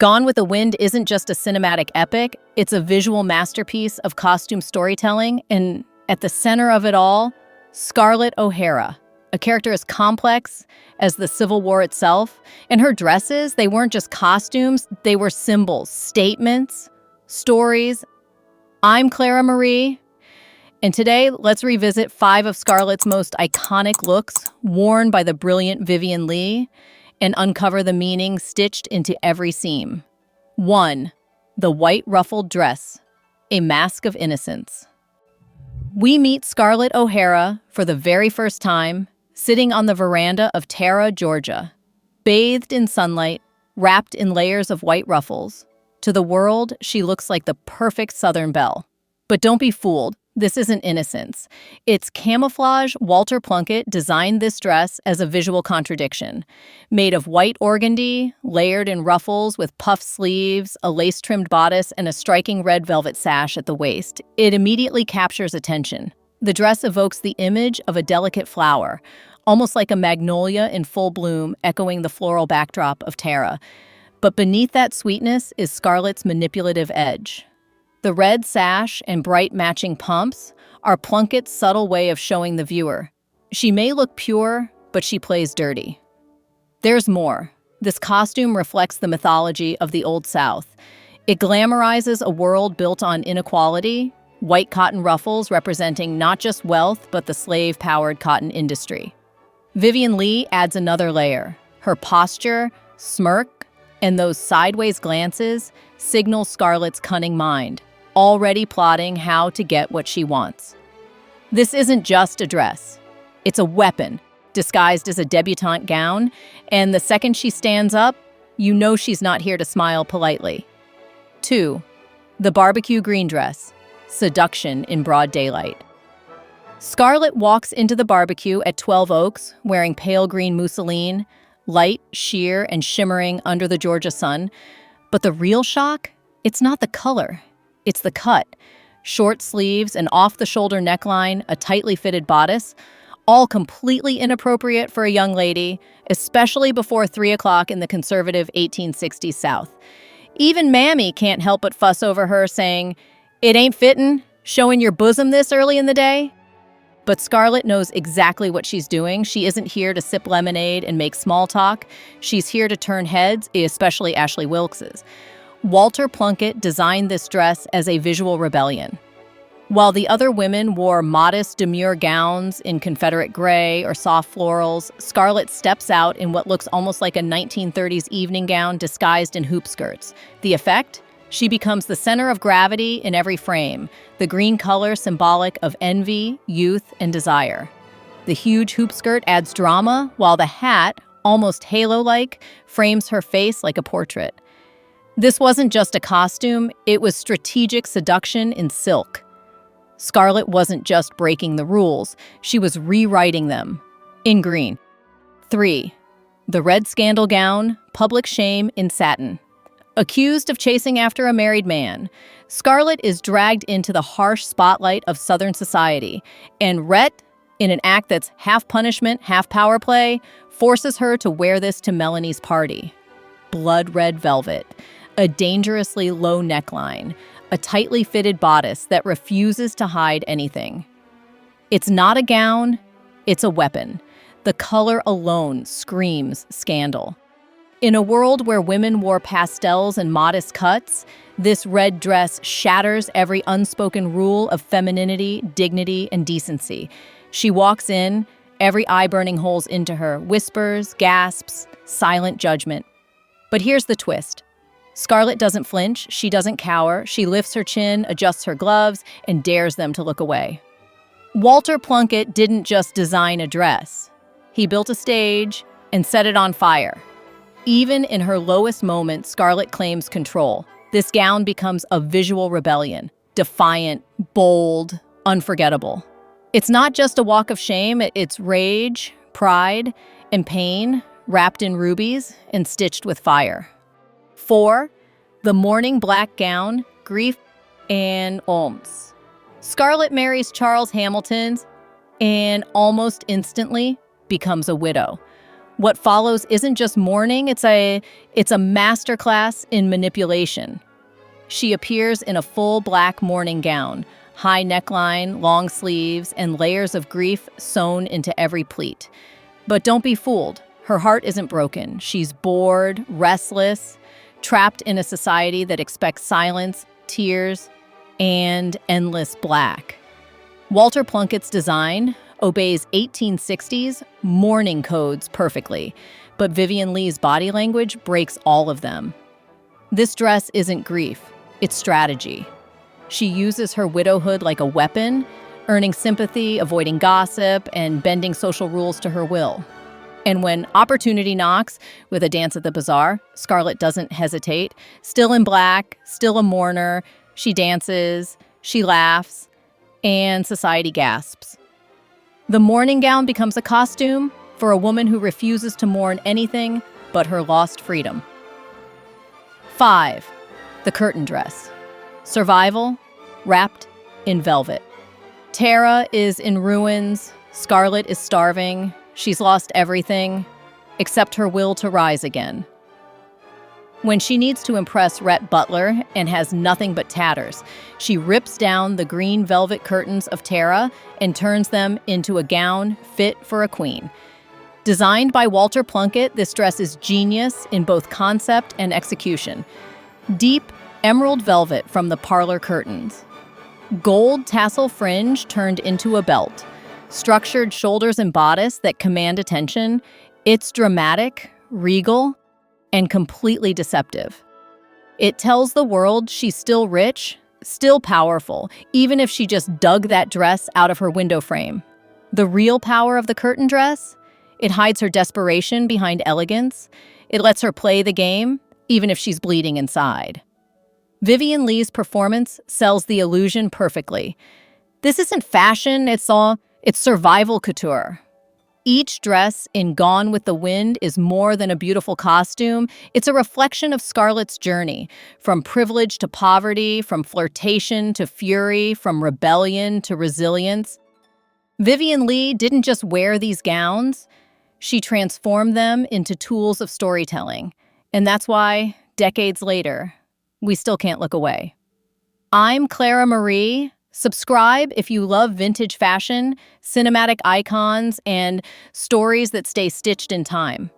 Gone with the Wind isn't just a cinematic epic, it's a visual masterpiece of costume storytelling, and at the center of it all, Scarlett O'Hara, a character as complex as the Civil War itself. And her dresses, they weren't just costumes, they were symbols, statements, stories. I'm Clara Marie, and today let's revisit 5 of Scarlett's most iconic looks worn by the brilliant Vivien Leigh and uncover the meaning stitched into every seam. 1. The white ruffled dress, a mask of innocence. We meet Scarlett O'Hara for the very first time, sitting on the veranda of Tara, Georgia, bathed in sunlight, wrapped in layers of white ruffles. To the world, she looks like the perfect Southern belle. But don't be fooled. This isn't innocence. It's camouflage. Walter Plunkett designed this dress as a visual contradiction. Made of white organdy, layered in ruffles with puffed sleeves, a lace-trimmed bodice, and a striking red velvet sash at the waist, it immediately captures attention. The dress evokes the image of a delicate flower, almost like a magnolia in full bloom, echoing the floral backdrop of Tara. But beneath that sweetness is Scarlett's manipulative edge. The red sash and bright matching pumps are Plunkett's subtle way of showing the viewer. She may look pure, but she plays dirty. There's more. This costume reflects the mythology of the Old South. It glamorizes a world built on inequality, white cotton ruffles representing not just wealth, but the slave-powered cotton industry. Vivien Leigh adds another layer. Her posture, smirk, and those sideways glances signal Scarlett's cunning mind, already plotting how to get what she wants. This isn't just a dress. It's a weapon, disguised as a debutante gown, and the second she stands up, you know she's not here to smile politely. 2. The barbecue green dress, seduction in broad daylight. Scarlett walks into the barbecue at 12 Oaks, wearing pale green mousseline, light, sheer, and shimmering under the Georgia sun. But the real shock? It's not the color. It's the cut. Short sleeves, an off-the-shoulder neckline, a tightly fitted bodice, all completely inappropriate for a young lady, especially before 3 o'clock in the conservative 1860s South. Even Mammy can't help but fuss over her, saying, "It ain't fittin', showing your bosom this early in the day?" But Scarlett knows exactly what she's doing. She isn't here to sip lemonade and make small talk. She's here to turn heads, especially Ashley Wilkes's. Walter Plunkett designed this dress as a visual rebellion. While the other women wore modest, demure gowns in Confederate gray or soft florals, Scarlett steps out in what looks almost like a 1930s evening gown disguised in hoop skirts. The effect? She becomes the center of gravity in every frame, the green color symbolic of envy, youth, and desire. The huge hoop skirt adds drama, while the hat, almost halo-like, frames her face like a portrait. This wasn't just a costume, it was strategic seduction in silk. Scarlett wasn't just breaking the rules, she was rewriting them, in green. 3. The red scandal gown, public shame in satin. Accused of chasing after a married man, Scarlett is dragged into the harsh spotlight of Southern society, and Rhett, in an act that's half punishment, half power play, forces her to wear this to Melanie's party. Blood red velvet, a dangerously low neckline, a tightly fitted bodice that refuses to hide anything. It's not a gown, it's a weapon. The color alone screams scandal. In a world where women wore pastels and modest cuts, this red dress shatters every unspoken rule of femininity, dignity, and decency. She walks in, every eye burning holes into her, whispers, gasps, silent judgment. But here's the twist. Scarlett doesn't flinch, she doesn't cower, she lifts her chin, adjusts her gloves, and dares them to look away. Walter Plunkett didn't just design a dress. He built a stage and set it on fire. Even in her lowest moments, Scarlett claims control. This gown becomes a visual rebellion, defiant, bold, unforgettable. It's not just a walk of shame, it's rage, pride, and pain wrapped in rubies and stitched with fire. 4. The mourning black gown, grief and alms. Scarlett marries Charles Hamilton and almost instantly becomes a widow. What follows isn't just mourning, it's a masterclass in manipulation. She appears in a full black mourning gown, high neckline, long sleeves, and layers of grief sewn into every pleat. But don't be fooled. Her heart isn't broken. She's bored, restless, trapped in a society that expects silence, tears, and endless black. Walter Plunkett's design obeys 1860s mourning codes perfectly, but Vivien Leigh's body language breaks all of them. This dress isn't grief, it's strategy. She uses her widowhood like a weapon, earning sympathy, avoiding gossip, and bending social rules to her will. And when opportunity knocks with a dance at the bazaar, Scarlett doesn't hesitate. Still in black, still a mourner, she dances, she laughs, and society gasps. The mourning gown becomes a costume for a woman who refuses to mourn anything but her lost freedom. 5. The curtain dress. Survival, wrapped in velvet. Tara is in ruins, Scarlett is starving, she's lost everything except her will to rise again. When she needs to impress Rhett Butler and has nothing but tatters, she rips down the green velvet curtains of Tara and turns them into a gown fit for a queen. Designed by Walter Plunkett, this dress is genius in both concept and execution. Deep emerald velvet from the parlor curtains. Gold tassel fringe turned into a belt. Structured shoulders and bodice that command attention. It's dramatic, regal, and completely deceptive. It tells the world she's still rich, still powerful, even if she just dug that dress out of her window frame. The real power of the curtain dress? It hides her desperation behind elegance. It lets her play the game, even if she's bleeding inside. Vivien Leigh's performance sells the illusion perfectly. This isn't fashion, it's survival couture. Each dress in Gone with the Wind is more than a beautiful costume. It's a reflection of Scarlett's journey, from privilege to poverty, from flirtation to fury, from rebellion to resilience. Vivien Leigh didn't just wear these gowns, she transformed them into tools of storytelling. And that's why, decades later, we still can't look away. I'm Clara Marie. Subscribe if you love vintage fashion, cinematic icons, and stories that stay stitched in time.